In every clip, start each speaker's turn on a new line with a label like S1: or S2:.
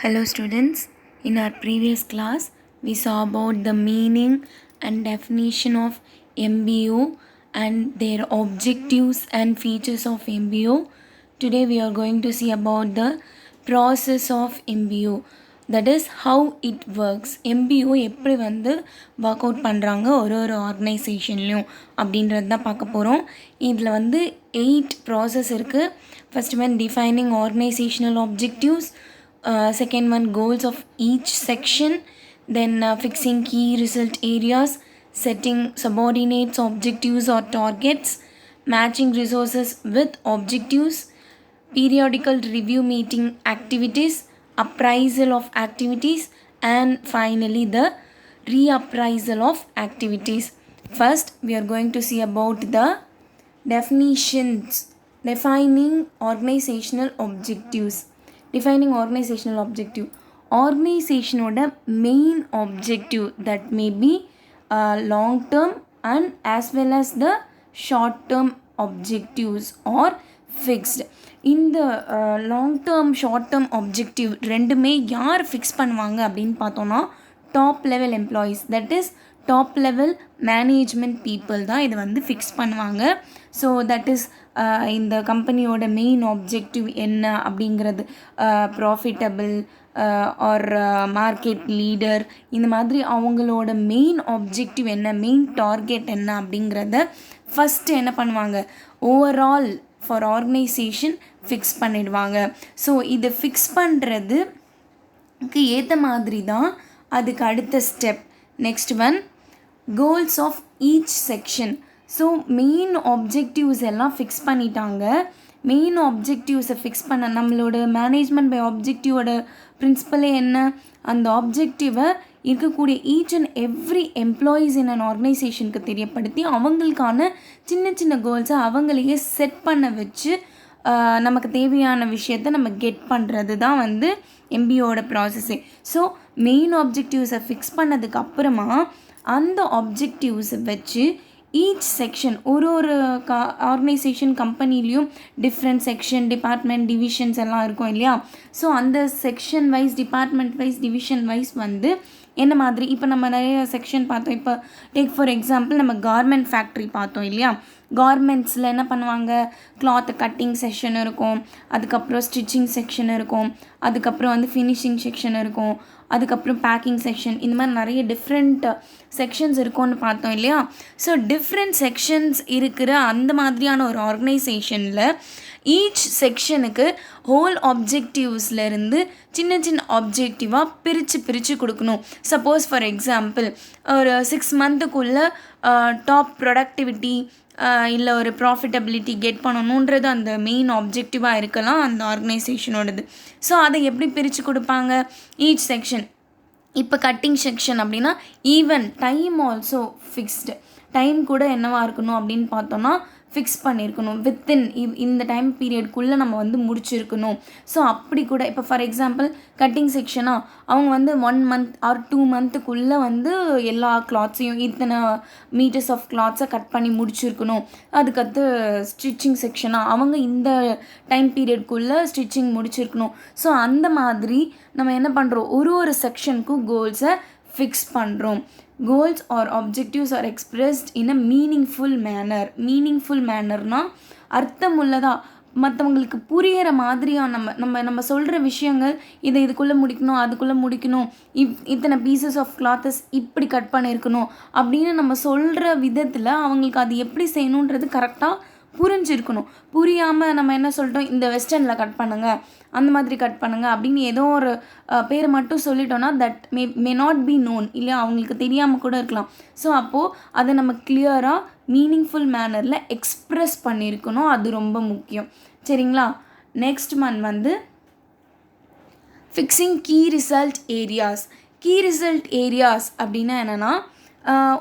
S1: Hello students, in our previous class we saw about the meaning and definition of MBO and their objectives and features of MBO. Today we are going to see about the process of MBO, that is how it works. MBO எப்படி வந்து work out பண்ணுறாங்க ஒரு ஆர்கனைசேஷன்லையும் அப்படின்றது தான் பார்க்க போகிறோம். இதில் வந்து 8 ப்ராசஸ் இருக்குது. First one defining organisational objectives, second one goals of each section, then fixing key result areas, setting subordinates objectives or targets, matching resources with objectives, periodical review meeting activities, appraisal of activities, and finally the reappraisal of activities. First we are going to see about the definitions. Defining organizational objectives. Defining organizational objective. Organizationோட main objective that may be long term and as well as the short term objectives are fixed. இந்த long term short term objective ரெண்டுமே யார் fix பண்ணுவாங்க அப்படின்னு பார்த்தோன்னா top level employees, that is top level management people தான் இதை வந்து fix பண்ணுவாங்க. ஸோ தட் இஸ் இந்த கம்பெனியோட மெயின் ஆப்ஜெக்டிவ் என்ன அப்படிங்கிறது, ப்ராஃபிட்டபிள் ஆர் மார்க்கெட் லீடர், இந்த மாதிரி அவங்களோட மெயின் ஆப்ஜெக்டிவ் என்ன, மெயின் டார்கெட் என்ன அப்படிங்கிறத ஃபஸ்ட்டு என்ன பண்ணுவாங்க, ஓவரால் ஃபார் ஆர்கனைசேஷன் ஃபிக்ஸ் பண்ணிடுவாங்க. ஸோ இதை ஃபிக்ஸ் பண்ணுறதுக்கு ஏற்ற மாதிரி தான் அதுக்கு அடுத்த step. Next one goals of each section. So main objectives எல்லாம் ஃபிக்ஸ் பண்ணிட்டாங்க. மெயின் ஆப்ஜெக்டிவ்ஸை ஃபிக்ஸ் பண்ண நம்மளோட மேனேஜ்மெண்ட் பை ஆப்ஜெக்டிவோட பிரின்சிபலே என்ன, அந்த ஆப்ஜெக்டிவை இருக்கக்கூடிய each and every employees in an ஆர்கனைசேஷனுக்கு தெரியப்படுத்தி அவங்களுக்கான சின்ன சின்ன கோல்ஸை அவங்களையே செட் பண்ண வச்சு நமக்கு தேவையான விஷயத்தை நம்ம கெட் பண்ணுறது தான் வந்து எம்பிஓட ப்ராசஸ்ஸே. ஸோ மெயின் ஆப்ஜெக்டிவ்ஸை ஃபிக்ஸ் பண்ணதுக்கு அப்புறமா அந்த ஆப்ஜெக்டிவ்ஸை வச்சு ஈச் செக்ஷன் ஒரு ஆர்கனைசேஷன் கம்பெனிலையும் டிஃப்ரெண்ட் செக்ஷன், டிபார்ட்மெண்ட், டிவிஷன்ஸ் எல்லாம் இருக்கும் இல்லையா. ஸோ அந்த section wise, department wise, division wise வந்து என்ன மாதிரி, இப்போ நம்ம நிறைய செக்ஷன் பார்த்தோம். இப்போ டேக் ஃபார் எக்ஸாம்பிள் நம்ம கார்மெண்ட் ஃபேக்ட்ரி பார்த்தோம் இல்லையா. கார்மெண்ட்ஸில் என்ன பண்ணுவாங்க, கிளாத் கட்டிங் செக்ஷன் இருக்கும், அதுக்கப்புறம் ஸ்டிச்சிங் செக்ஷன் இருக்கும், அதுக்கப்புறம் வந்து ஃபினிஷிங் செக்ஷன் இருக்கும், அதுக்கப்புறம் பேக்கிங் செக்ஷன், இந்த மாதிரி நிறைய டிஃப்ரெண்ட் செக்ஷன்ஸ் இருக்கும்னு பார்த்தோம் இல்லையா. ஸோ டிஃப்ரெண்ட் செக்ஷன்ஸ் இருக்கிற அந்த மாதிரியான ஒரு ஆர்கனைசேஷனில் ஈச் செக்ஷனுக்கு ஹோல் ஆப்ஜெக்டிவ்ஸ்லேருந்து சின்ன சின்ன ஆப்ஜெக்டிவாக பிரித்து கொடுக்கணும். சப்போஸ் ஃபார் எக்ஸாம்பிள் ஒரு 6 மந்த்துக்குள்ளே டாப் ப்ரொடக்டிவிட்டி இல்லை ஒரு ப்ராஃபிட்டபிலிட்டி கெட் பண்ணணுன்றது அந்த மெயின் ஆப்ஜெக்டிவாக இருக்கலாம் அந்த ஆர்கனைசேஷனோடது. ஸோ அதை எப்படி பிரித்து கொடுப்பாங்க, ஈச் செக்ஷன். இப்போ கட்டிங் செக்ஷன் அப்படின்னா even time also fixed. Time கூட என்னவாக இருக்கணும் அப்படின்னு பார்த்தோன்னா ஃபிக்ஸ் பண்ணியிருக்கணும். வித்தின் இந்த டைம் பீரியட்குள்ளே நம்ம வந்து முடிச்சிருக்கணும். ஸோ அப்படி கூட இப்போ ஃபார் எக்ஸாம்பிள் கட்டிங் செக்ஷனாக அவங்க வந்து 1 மந்த் ஆர் 2 மந்த்துக்குள்ளே வந்து எல்லா கிளாத்ஸையும் இத்தனை மீட்டர்ஸ் ஆஃப் கிளாத்ஸை கட் பண்ணி முடிச்சிருக்கணும். அதுக்கடுத்து ஸ்டிச்சிங் செக்ஷனாக அவங்க இந்த டைம் பீரியட்குள்ளே ஸ்டிச்சிங் முடிச்சிருக்கணும். ஸோ அந்த மாதிரி நம்ம என்ன பண்ணுறோம், ஒரு செக்ஷனுக்கும் கோல்ஸை ஃபிக்ஸ் பண்ணுறோம். Goals or objectives are expressed in a meaningful manner. Meaningful மேனர்னால் அர்த்தமுள்ளதா, மற்றவங்களுக்கு புரிகிற மாதிரியாக நம்ம சொல்கிற விஷயங்கள், இதுக்குள்ளே முடிக்கணும், அதுக்குள்ளே முடிக்கணும், இத்தனை பீசஸ் ஆஃப் கிளாத்தஸ் இப்படி கட் பண்ணியிருக்கணும் அப்படின்னு நம்ம சொல்கிற விதத்தில் அவங்களுக்கு அது எப்படி செய்யணுன்றது கரெக்டாக புரிஞ்சிருக்கணும். புரியாமல் நம்ம என்ன சொல்லிட்டோம், இந்த வெஸ்டர்னில் கட் பண்ணுங்கள், அந்த மாதிரி கட் பண்ணுங்கள் அப்படின்னு ஏதோ ஒரு பேரை மட்டும் சொல்லிட்டோன்னா that may not be known இல்லையா, அவங்களுக்கு தெரியாமல் கூட இருக்கலாம். ஸோ அப்போது அதை நம்ம கிளியராக மீனிங்ஃபுல் மேனரில் எக்ஸ்ப்ரெஸ் பண்ணியிருக்கணும், அது ரொம்ப முக்கியம். சரிங்களா. நெக்ஸ்ட் ஒன் வந்து fixing key result areas. Key result areas அப்படின்னா என்னென்னா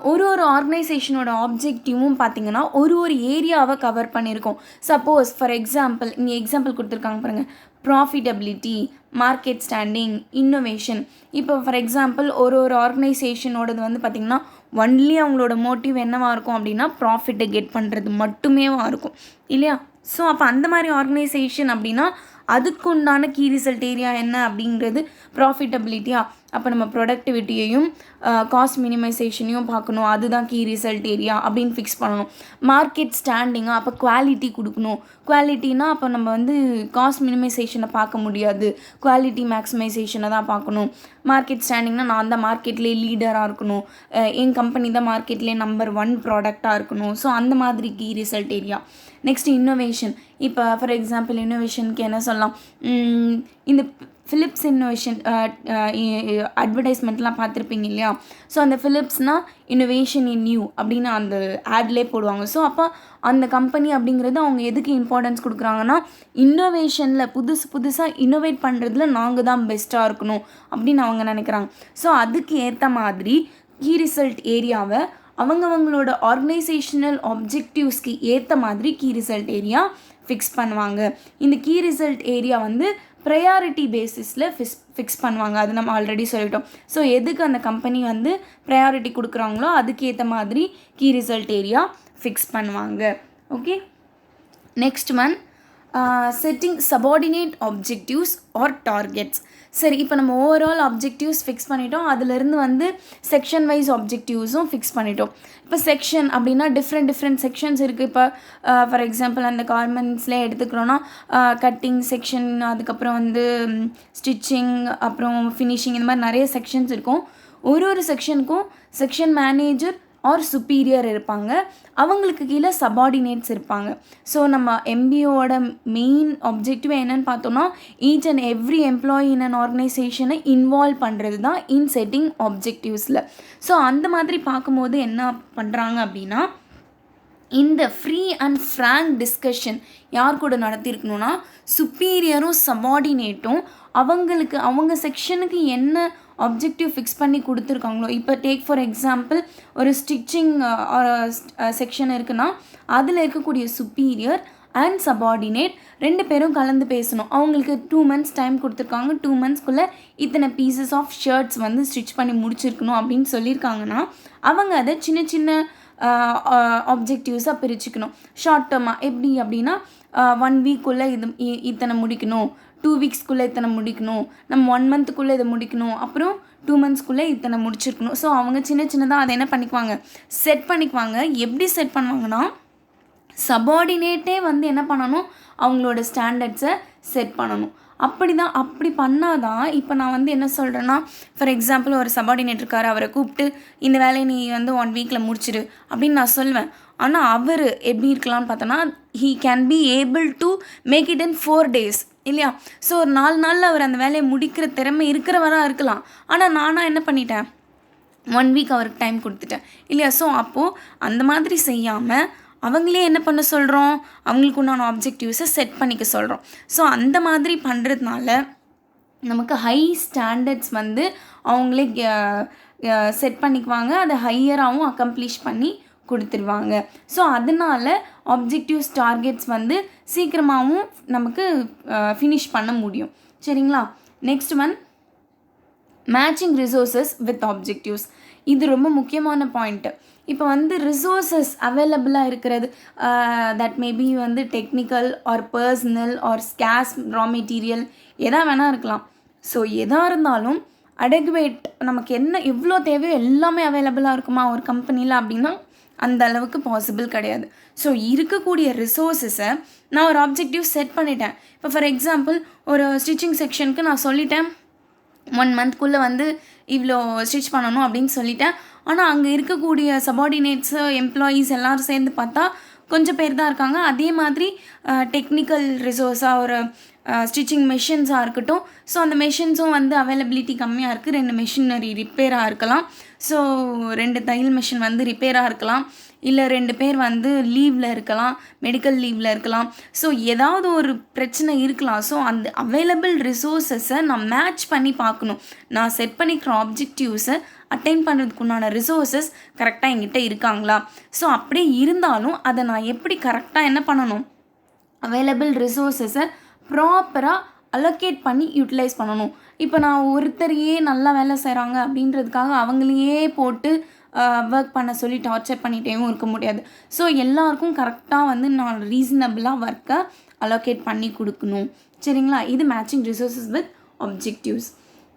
S1: ஒரு ஆர்கனைசேஷனோட ஆப்ஜெக்டிவும் பார்த்திங்கன்னா ஒரு ஏரியாவை கவர் பண்ணியிருக்கோம். சப்போஸ் ஃபார் எக்ஸாம்பிள் இங்கே எக்ஸாம்பிள் கொடுத்துருக்காங்க பாருங்கள், ப்ராஃபிட்டபிலிட்டி, மார்க்கெட் ஸ்டாண்டிங், இன்னோவேஷன். இப்போ ஃபார் எக்ஸாம்பிள் ஒரு ஆர்கனைசேஷனோடது வந்து பார்த்திங்கன்னா ஒன்லி அவங்களோட மோட்டிவ் என்னவாக இருக்கும் அப்படின்னா ப்ராஃபிட்டை கெட் பண்ணுறது மட்டுமேவாக இருக்கும் இல்லையா. ஸோ அப்போ அந்த மாதிரி ஆர்கனைசேஷன் அப்படின்னா அதுக்குண்டான கீ ரிசல்ட் ஏரியா என்ன அப்படிங்கிறது ப்ராஃபிட்டபிலிட்டியா, அப்போ நம்ம ப்ரொடக்டிவிட்டியையும் காஸ்ட் மினிமைசேஷனையும் பார்க்கணும். அதுதான் கீ ரிசல்ட் ஏரியா அப்படின்னு ஃபிக்ஸ் பண்ணணும். மார்க்கெட் ஸ்டாண்டிங்காக, அப்போ குவாலிட்டி கொடுக்கணும். குவாலிட்டினா அப்போ நம்ம வந்து காஸ்ட் மினிமைசேஷனை பார்க்க முடியாது, குவாலிட்டி மேக்ஸிமைசேஷனை தான் பார்க்கணும். மார்க்கெட் ஸ்டாண்டிங்னா நான் அந்த மார்க்கெட்லேயே லீடராக இருக்கணும், என் கம்பெனி தான் மார்க்கெட்லேயே நம்பர் 1 ப்ராடக்டாக இருக்கணும். ஸோ அந்த மாதிரி key result area. Next innovation. இப்போ ஃபார் எக்ஸாம்பிள் இன்னோவேஷனுக்கு என்ன சொல்லலாம், இந்த ஃபிலிப்ஸ் இன்னோவேஷன் அட்வர்டைஸ்மெண்ட்லாம் பார்த்துருப்பீங்க இல்லையா? ஸோ அந்த ஃபிலிப்ஸ்னால் இன்னோவேஷன் இன் நியூ அப்படின்னு அந்த ஆட்லேயே போடுவாங்க. ஸோ அப்போ அந்த கம்பெனி அப்படிங்கிறது அவங்க எதுக்கு இம்பார்ட்டன்ஸ் கொடுக்குறாங்கன்னா, இன்னோவேஷனில் புதுசாக இன்னோவேட் பண்ணுறதுல நாங்கள் தான் பெஸ்ட்டாக இருக்கணும் அப்படின்னு அவங்க நினைக்கிறாங்க. ஸோ அதுக்கு ஏற்ற மாதிரி கீ ரிசல்ட் ஏரியாவை அவங்களோட ஆர்கனைசேஷனல் ஆப்ஜெக்டிவ்ஸ்க்கு ஏற்ற மாதிரி கீ ரிசல்ட் ஏரியா ஃபிக்ஸ் பண்ணுவாங்க. இந்த கீ ரிசல்ட் ஏரியா வந்து ப்ரையாரிட்டி பேசிஸில் ஃபிக்ஸ் பண்ணுவாங்க. அது நம்ம ஆல்ரெடி சொல்லிட்டோம். ஸோ எதுக்கு அந்த கம்பெனி வந்து ப்ரையாரிட்டி கொடுக்குறாங்களோ அதுக்கேற்ற மாதிரி கீ ரிசல்ட் ஏரியா ஃபிக்ஸ் பண்ணுவாங்க. Okay, next one setting subordinate objectives or targets. சரி, இப்போ நம்ம ஓவரால் ஆப்ஜெக்டிவ்ஸ் ஃபிக்ஸ் பண்ணிட்டோம், அதுலேருந்து வந்து செக்ஷன் வைஸ் ஆப்ஜெக்டிவ்ஸும் ஃபிக்ஸ் பண்ணிட்டோம். இப்போ செக்ஷன் அப்படின்னா டிஃப்ரெண்ட் செக்ஷன்ஸ் இருக்குது. இப்போ ஃபார் எக்ஸாம்பிள் அந்த கார்மெண்ட்ஸ்லேயே எடுத்துக்கிறோன்னா கட்டிங் செக்ஷன், அதுக்கப்புறம் வந்து ஸ்டிச்சிங், அப்புறம் ஃபினிஷிங், இந்த மாதிரி நிறைய செக்ஷன்ஸ் இருக்கும். ஒரு செக்ஷனுக்கும் செக்ஷன் மேனேஜர் ஆர் சுப்பீரியர் இருப்பாங்க, அவங்களுக்கு கீழே சபார்டினேட்ஸ் இருப்பாங்க. ஸோ நம்ம எம்பிஓட மெயின் ஆப்ஜெக்டிவ் என்னென்னு பார்த்தோன்னா, each and every employee in an ஆர்கனைசேஷனை இன்வால்வ் பண்ணுறது தான் இன் செட்டிங் ஆப்ஜெக்டிவ்ஸில். ஸோ அந்த மாதிரி பார்க்கும்போது என்ன பண்ணுறாங்க அப்படின்னா, இந்த ஃப்ரீ அண்ட் ஃப்ராங்க் டிஸ்கஷன் யார் கூட நடத்தியிருக்கணும்னா, சுப்பீரியரும் சபார்டினேட்டும் அவங்க செக்ஷனுக்கு என்ன ஆப்ஜெக்டிவ் ஃபிக்ஸ் பண்ணி கொடுத்துருக்காங்களோ. இப்போ டேக் ஃபார் எக்ஸாம்பிள் ஒரு ஸ்டிச்சிங் செக்ஷன் இருக்குன்னா அதில் இருக்கக்கூடிய சுப்பீரியர் அண்ட் சபார்டினேட் 2 பேரும் கலந்து பேசணும். அவங்களுக்கு 2 months டைம் கொடுத்துருக்காங்க, 2 monthsக்குள்ளே இத்தனை பீசஸ் ஆஃப் ஷர்ட்ஸ் வந்து ஸ்டிச் பண்ணி முடிச்சிருக்கணும் அப்படின்னு சொல்லியிருக்காங்கன்னா, அவங்க அதை சின்ன சின்ன ஆப்ஜெக்டிவ்ஸாக பிரிச்சுக்கணும். ஷார்ட் டேர்மாக எப்படி அப்படின்னா 1 வீக்குள்ளே இத்தனை முடிக்கணும், 2 வீக்ஸ்க்குள்ளே இத்தனை முடிக்கணும், நம்ம 1 monthக்குள்ளே இதை முடிக்கணும், அப்புறம் 2 monthsக்குள்ளே இத்தனை முடிச்சிருக்கணும். ஸோ அவங்க சின்னதாக அதை என்ன பண்ணிக்குவாங்க, செட் பண்ணிக்குவாங்க. எப்படி செட் பண்ணுவாங்கன்னா, சபார்டினேட்டே வந்து என்ன பண்ணணும், அவங்களோட ஸ்டாண்டர்ட்ஸை செட் பண்ணணும். அப்படி பண்ணாதான். இப்போ நான் வந்து என்ன சொல்கிறேன்னா, ஃபார் எக்ஸாம்பிள் ஒரு சபார்டினேட் இருக்கார், அவரை கூப்பிட்டு இந்த வேலையை நீ வந்து 1 வீக்கில் முடிச்சிடு அப்படின்னு நான் சொல்லுவேன். ஆனால் அவர் எப்படி இருக்கலாம்னு பார்த்தோன்னா, he can be able to make it in 4 days இல்லையா? ஸோ ஒரு 4 நாளில் அவர் அந்த வேலையை முடிக்கிற திறமை இருக்கிறவராக இருக்கலாம். ஆனால் நானாக என்ன பண்ணிட்டேன், 1 வீக் அவருக்கு டைம் கொடுத்துட்டேன் இல்லையா? ஸோ அப்போது அந்த மாதிரி செய்யாமல் அவங்களே என்ன பண்ண சொல்கிறோம், அவங்களுக்கு உண்டான ஆப்ஜெக்டிவ்ஸை செட் பண்ணிக்க சொல்கிறோம். ஸோ அந்த மாதிரி பண்ணுறதுனால நமக்கு ஹை ஸ்டாண்டர்ட்ஸ் வந்து அவங்களே செட் பண்ணிக்குவாங்க, அதை ஹையராகவும் அக்கம்ப்ளிஷ் பண்ணி கொடுத்துருவாங்க. ஸோ அதனால் ஆப்ஜெக்டிவ்ஸ் டார்கெட்ஸ் வந்து சீக்கிரமாகவும் நமக்கு ஃபினிஷ் பண்ண முடியும். சரிங்களா? Next one matching resources with objectives. இது ரொம்ப முக்கியமான பாயிண்ட்டு. இப்போ வந்து ரிசோர்ஸஸ் அவைலபிளாக இருக்கிறது, தட் மேபி வந்து technical or personal or scarce raw material எதா வேணால் இருக்கலாம். ஸோ எதாக இருந்தாலும் அடெகுவேட் நமக்கு என்ன எவ்வளோ தேவையோ எல்லாமே அவைலபிளாக இருக்குமா ஒரு கம்பெனியில் அப்படின்னா அந்த அளவுக்கு பாசிபிள் கிடையாது. ஸோ இருக்கக்கூடிய ரிசோர்ஸஸை நான் ஒரு ஆப்ஜெக்டிவ் செட் பண்ணிட்டேன். இப்போ ஃபார் எக்ஸாம்பிள் ஒரு ஸ்டிச்சிங் செக்ஷனுக்கு நான் சொல்லிட்டேன் 1 monthக்குள்ளே வந்து இவ்வளோ ஸ்டிச் பண்ணணும் அப்படின்னு சொல்லிட்டேன். ஆனால் அங்கே இருக்கக்கூடிய சபார்டினேட்ஸு எம்ப்ளாயீஸ் எல்லோரும் சேர்ந்து பார்த்தா கொஞ்சம் பேர் தான் இருக்காங்க. அதே மாதிரி டெக்னிக்கல் ரிசோர்ஸாக ஒரு ஸ்டிச்சிங் மெஷின்ஸாக இருக்கட்டும். ஸோ அந்த மெஷின்ஸும் வந்து அவைலபிலிட்டி கம்மியாக இருக்குது. 2 மெஷினரி ரிப்பேராக இருக்கலாம். ஸோ 2 தையல் மிஷின் வந்து ரிப்பேராக இருக்கலாம், இல்லை 2 பேர் வந்து லீவில் இருக்கலாம், மெடிக்கல் லீவில் இருக்கலாம். ஸோ ஏதாவது ஒரு பிரச்சனை இருக்கலாம். ஸோ அந்த அவைலபிள் ரிசோர்ஸஸை நான் மேட்ச் பண்ணி பார்க்கணும். நான் செட் பண்ணிக்கிற ஆப்ஜெக்டிவ்ஸை அட்டைன் பண்ணுறதுக்குண்டான ரிசோர்ஸஸ் கரெக்டாக என்கிட்ட இருக்காங்களா? ஸோ அப்படியே இருந்தாலும் அதை நான் எப்படி கரெக்டாக என்ன பண்ணணும், அவைலபிள் ரிசோர்ஸஸை ப்ராப்பராக அலோகேட் பண்ணி யூட்டிலைஸ் பண்ணணும். இப்போ நான் ஒருத்தரையே நல்லா வேலை செய்கிறாங்க அப்படின்றதுக்காக அவங்களையே போட்டு ஒர்க் பண்ண சொல்லி டார்ச்சர் பண்ணிகிட்டேவும் இருக்க முடியாது. ஸோ எல்லாருக்கும் கரெக்டாக வந்து நான் ரீசனபிளாக ஒர்க்கை அலோகேட் பண்ணி கொடுக்கணும். சரிங்களா? இது matching resources with objectives.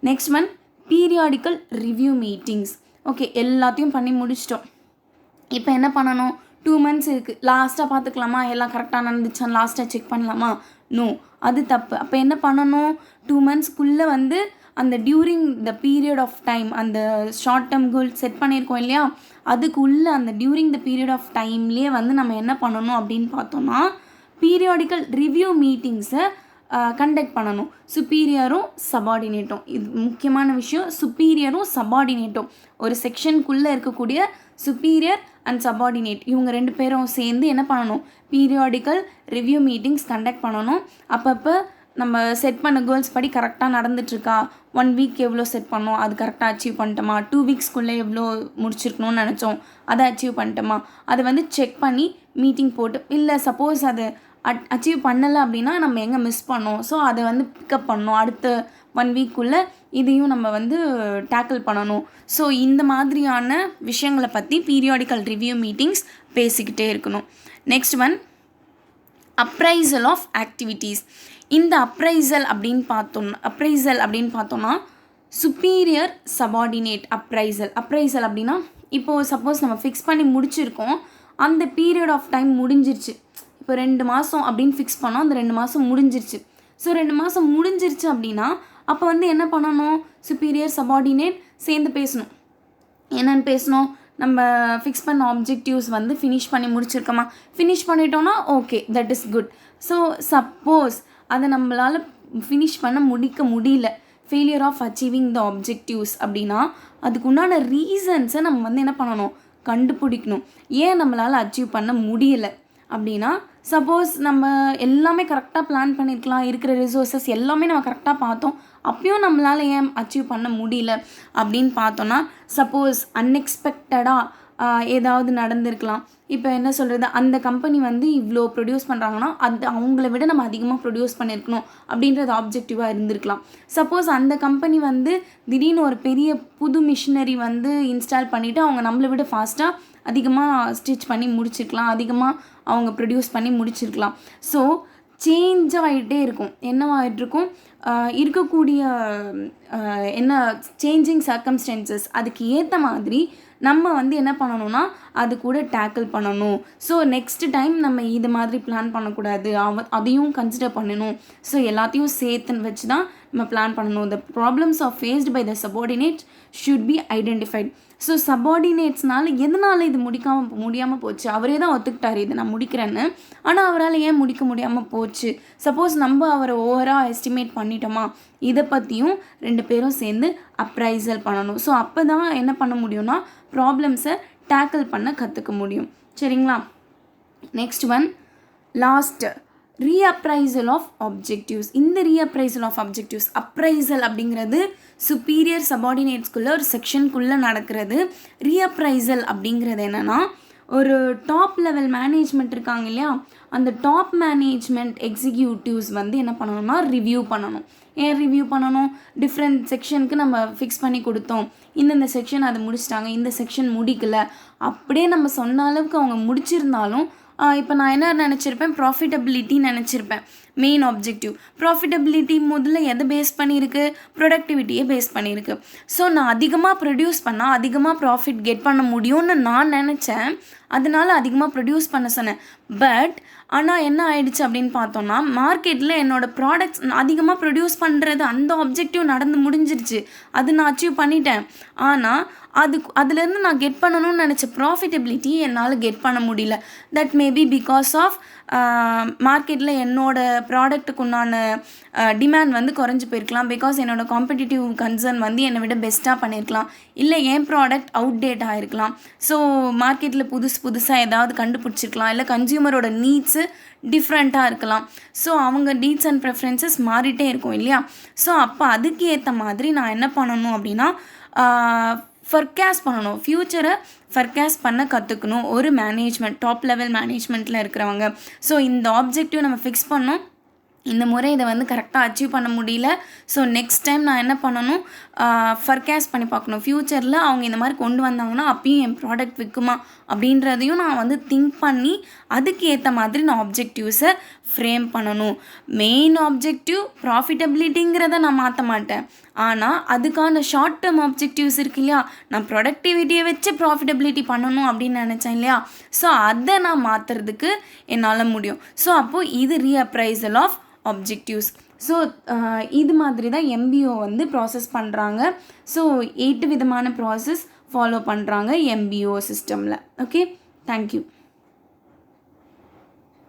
S1: Next one periodical review meetings. Okay, எல்லாத்தையும் பண்ணி முடிச்சிட்டோம். இப்போ என்ன பண்ணணும்? 2 months இருக்குது, லாஸ்ட்டாக பார்த்துக்கலாமா எல்லாம் கரெக்டாக நடந்துச்சான்னு லாஸ்ட்டாக செக் பண்ணலாமா? நோ, அது தப்பு. அப்போ என்ன பண்ணணும்? 2 monthsக்குள்ளே வந்து அந்த during the period of time அந்த ஷார்ட் டேர்ம் கோல் செட் பண்ணியிருக்கோம் இல்லையா, அதுக்குள்ளே அந்த டியூரிங் த பீரியட் ஆஃப் டைம்லேயே வந்து நம்ம என்ன பண்ணணும் அப்படின்னு பார்த்தோன்னா பீரியாடிக்கல் ரிவ்யூ மீட்டிங்ஸை கண்டக்ட் பண்ணணும். சுப்பீரியரும் சபார்டினேட்டும், இது முக்கியமான விஷயம். சுப்பீரியரும் சபார்டினேட்டும் ஒரு செக்ஷனுக்குள்ளே இருக்கக்கூடிய சுப்பீரியர் அண்ட் சபார்டினேட் இவங்க 2 பேரும் சேர்ந்து என்ன பண்ணணும்? பீரியாடிக்கல் ரிவ்யூ மீட்டிங்ஸ் கண்டக்ட் பண்ணணும். அப்பப்போ நம்ம செட் பண்ண கோல்ஸ் படி கரெக்டாக நடந்துட்டுருக்கா, 1 week எவ்வளோ செட் பண்ணோம் அது கரெக்டாக அச்சீவ் பண்ணிட்டோமா, 2 weeksக்குள்ளே எவ்வளோ முடிச்சிருக்கணும்னு நினச்சோம் அதை அச்சீவ் பண்ணிட்டோமா, அதை வந்து செக் பண்ணி மீட்டிங் போட்டு, இல்லை சப்போஸ் அது அச்சீவ் பண்ணலை அப்படின்னா நம்ம எங்கே மிஸ் பண்ணோம், ஸோ அதை வந்து பிக்கப் பண்ணோம். அடுத்த 1 weekக்குள்ளே இதையும் நம்ம வந்து டேக்கிள் பண்ணணும். ஸோ இந்த மாதிரியான விஷயங்களை பற்றி பீரியாடிக்கல் ரிவ்யூ மீட்டிங்ஸ் பேசிக்கிட்டே இருக்கணும். Next one appraisal of activities. இந்த அப்ரைசல் அப்படின்னு பார்த்தோன்னா சுப்பீரியர் சபார்டினேட் அப்ரைசல் அப்படின்னா இப்போது சப்போஸ் நம்ம ஃபிக்ஸ் பண்ணி முடிச்சிருக்கோம், அந்த பீரியட் ஆஃப் டைம் முடிஞ்சிருச்சு. இப்போ 2 மாதம் அப்படின்னு ஃபிக்ஸ் பண்ணோம், அந்த 2 மாதம் முடிஞ்சிருச்சு. ஸோ 2 மாதம் முடிஞ்சிருச்சு அப்படின்னா அப்போ வந்து என்ன பண்ணணும்? சுப்பீரியர் சபார்டினேட் சேர்ந்து பேசணும். என்னென்னு பேசணும்? நம்ம ஃபிக்ஸ் பண்ண ஆப்ஜெக்டிவ்ஸ் வந்து ஃபினிஷ் பண்ணி முடிச்சிருக்கோமா, ஃபினிஷ் பண்ணிட்டோன்னா okay, that is good. So suppose அதை நம்மளால் ஃபினிஷ் பண்ண முடியல, failure of achieving the objectives அப்படின்னா அதுக்கு உண்டான ரீசன்ஸை நம்ம வந்து என்ன பண்ணணும்? கண்டுபிடிக்கணும். ஏன் நம்மளால் அச்சீவ் பண்ண முடியலை அப்படின்னா, சப்போஸ் நம்ம எல்லாமே கரெக்டாக பிளான் பண்ணியிருக்கலாம், இருக்கிற ரிசோர்ஸஸ் எல்லாமே நம்ம கரெக்டாக பார்த்தோம், அப்பயும் நம்மளால் ஏன் அச்சீவ் பண்ண முடியல அப்படின்னு பார்த்தோன்னா, சப்போஸ் அன்எக்ஸ்பெக்டடாக ஏதாவது நடந்திருக்கலாம். இப்போ என்ன சொல்கிறது, அந்த கம்பெனி வந்து இவ்வளோ ப்ரொடியூஸ் பண்ணுறாங்கன்னா அது அவங்கள விட நம்ம அதிகமாக ப்ரொடியூஸ் பண்ணியிருக்கணும் அப்படின்றது ஆப்ஜெக்டிவாக இருந்திருக்கலாம். சப்போஸ் அந்த கம்பெனி வந்து திடீர்னு ஒரு பெரிய புது மிஷினரி வந்து இன்ஸ்டால் பண்ணிவிட்டு அவங்க நம்மளை விட ஃபாஸ்ட்டாக அதிகமாக ஸ்டிச் பண்ணி முடிச்சிருக்கலாம், அதிகமாக அவங்க ப்ரொடியூஸ் பண்ணி முடிச்சிருக்கலாம். ஸோ சேஞ்ச் ஆகிட்டே இருக்கும். என்னவாகிட்ருக்கும்? இருக்கக்கூடிய என்ன சேஞ்சிங் சர்க்கம்ஸ்டன்சஸ் அதுக்கு ஏற்ற மாதிரி நம்ம வந்து என்ன பண்ணணும்னா அது கூட டேக்கிள் பண்ணணும். ஸோ நெக்ஸ்ட் டைம் நம்ம இது மாதிரி பிளான் பண்ணக்கூடாது, அதையும் கன்சிடர் பண்ணணும். ஸோ எல்லாத்தையும் சேர்த்து வச்சு தான் நம்ம பிளான் பண்ணணும். The problems are faced by the subordinate should be identified. So சபார்டினேட்ஸ்னால எதனால் இது முடியாமல் போச்சு? அவரே தான் ஒத்துக்கிட்டார் இதை நான் முடிக்கிறேன்னு, ஆனால் அவரால் ஏன் முடிக்க முடியாமல் போச்சு? சப்போஸ் நம்ம அவரை ஓவராக எஸ்டிமேட் பண்ணிட்டோமா, இதை பற்றியும் 2 பேரும் சேர்ந்து அப்ரைசல் பண்ணணும். ஸோ அப்போ தான் என்ன பண்ண முடியும்னா ப்ராப்ளம்ஸை டேக்கிள் பண்ண கற்றுக்க முடியும். சரிங்களா? Next one last reappraisal of objectives. இந்த ரீஅப்ரைசல் ஆஃப் ஆப்ஜெக்டிவ்ஸ், அப்ரைசல் அப்படிங்கிறது சுப்பீரியர் சபார்டினேட்ஸ்குள்ளே ஒரு செக்ஷனுக்குள்ளே நடக்கிறது. ரீஅப்ரைசல் அப்படிங்கிறது என்னென்னா, ஒரு டாப் லெவல் மேனேஜ்மெண்ட் இருக்காங்க இல்லையா, அந்த டாப் மேனேஜ்மெண்ட் எக்ஸிக்யூட்டிவ்ஸ் வந்து என்ன பண்ணணும்னா ரிவ்யூ பண்ணணும். ஏன் ரிவ்யூ பண்ணணும்? டிஃப்ரெண்ட் செக்ஷனுக்கு நம்ம ஃபிக்ஸ் பண்ணி கொடுத்தோம், இந்தந்த செக்ஷன் அதை முடிச்சிட்டாங்க, இந்த செக்ஷன் முடிக்கல, அப்படியே நம்ம சொன்ன அளவுக்கு அவங்க முடிச்சிருந்தாலும் இப்போ நான் என்ன நினச்சிருப்பேன்? ப்ராஃபிட்டபிலிட்டி நினச்சிருப்பேன் மெயின் ஆப்ஜெக்டிவ். ப்ராஃபிட்டபிலிட்டி முதல்ல எதை பேஸ் பண்ணியிருக்கு? ப்ரொடக்டிவிட்டியை பேஸ் பண்ணியிருக்கு. ஸோ நான் அதிகமாக ப்ரொடியூஸ் பண்ணால் அதிகமாக ப்ராஃபிட் கெட் பண்ண முடியும்னு நான் நினச்சேன், அதனால அதிகமாக ப்ரொடியூஸ் பண்ண சொன்னேன். பட் ஆனால் என்ன ஆயிடுச்சு அப்படின்னு பார்த்தோன்னா, மார்க்கெட்டில் என்னோடய ப்ராடக்ட்ஸ் அதிகமாக ப்ரொடியூஸ் பண்ணுறது அந்த ஆப்ஜெக்டிவ் நடந்து முடிஞ்சிருச்சு, அது நான் அச்சீவ் பண்ணிட்டேன். ஆனால் அதுலேருந்து நான் கெட் பண்ணணும்னு நினச்ச ப்ராஃபிட்டபிலிட்டி என்னால் கெட் பண்ண முடியல. தட் மேபி பிகாஸ் ஆஃப் மார்க்கெட்டில் என்னோடய ப்ராடக்ட்டுக்கு உண்டான டிமாண்ட் வந்து குறைஞ்சி போயிருக்கலாம். பிகாஸ் என்னோடய காம்படிட்டிவ் கன்சர்ன் வந்து என்னை விட பெஸ்ட்டாக பண்ணியிருக்கலாம், இல்லை என் ப்ராடக்ட் அவுட்டேட் ஆகிருக்கலாம். ஸோ மார்க்கெட்டில் புதுசாக ஏதாவது கண்டுபிடிச்சிருக்கலாம், இல்லை கன்சியூமரோட நீட்ஸு டிஃப்ரெண்ட்டாக இருக்கலாம். ஸோ அவங்க நீட்ஸ் அண்ட் ப்ரெஃபரன்சஸ் மாறிட்டே இருக்கும் இல்லையா. ஸோ அப்போ அதுக்கு ஏற்ற மாதிரி நான் என்ன பண்ணணும் அப்படின்னா ஃபர்காஸ்ட் பண்ணணும், ஃப்யூச்சரை ஃபர்காஸ்ட் பண்ண கற்றுக்கணும் ஒரு மேனேஜ்மெண்ட், டாப் லெவல் மேனேஜ்மெண்ட்டில் இருக்கிறவங்க. ஸோ இந்த ஆப்ஜெக்டிவ் நம்ம ஃபிக்ஸ் பண்ணோம், இந்த முறை இதை வந்து கரெக்டாக அச்சீவ் பண்ண முடியல. ஸோ நெக்ஸ்ட் டைம் நான் என்ன பண்ணணும், ஃபர்காஸ்ட் பண்ணி பார்க்கணும். ஃப்யூச்சரில் அவங்க இந்த மாதிரி கொண்டு வந்தாங்கன்னா அப்பயும் என் ப்ராடக்ட் விற்குமா அப்படின்றதையும் நான் வந்து திங்க் பண்ணி அதுக்கு ஏற்ற மாதிரி நான் ஆப்ஜெக்டிவ்ஸை ஃப்ரேம் பண்ணணும். மெயின் ஆப்ஜெக்டிவ் ப்ராஃபிட்டபிலிட்டிங்கிறத நான் மாற்ற மாட்டேன். ஆனால் அதுக்கான ஷார்ட் டேர்ம் ஆப்ஜெக்டிவ்ஸ் இருக்கு இல்லையா, நான் ப்ரொடக்டிவிட்டியை வச்சு ப்ராஃபிட்டபிலிட்டி பண்ணணும் அப்படின்னு நினச்சேன் இல்லையா, ஸோ அதை நான் மாற்றுறதுக்கு என்னால் முடியும். ஸோ அப்போது இது ரீஅப்ரைசல் ஆஃப் ஆப்ஜெக்டிவ்ஸ். ஸோ இது மாதிரி தான் எம்பிஓ வந்து ப்ராசஸ் பண்ணுறாங்க. ஸோ 8 விதமான ப்ராசஸ் ஃபாலோ பண்ணுறாங்க எம்பிஓ சிஸ்டமில். Okay, thank you.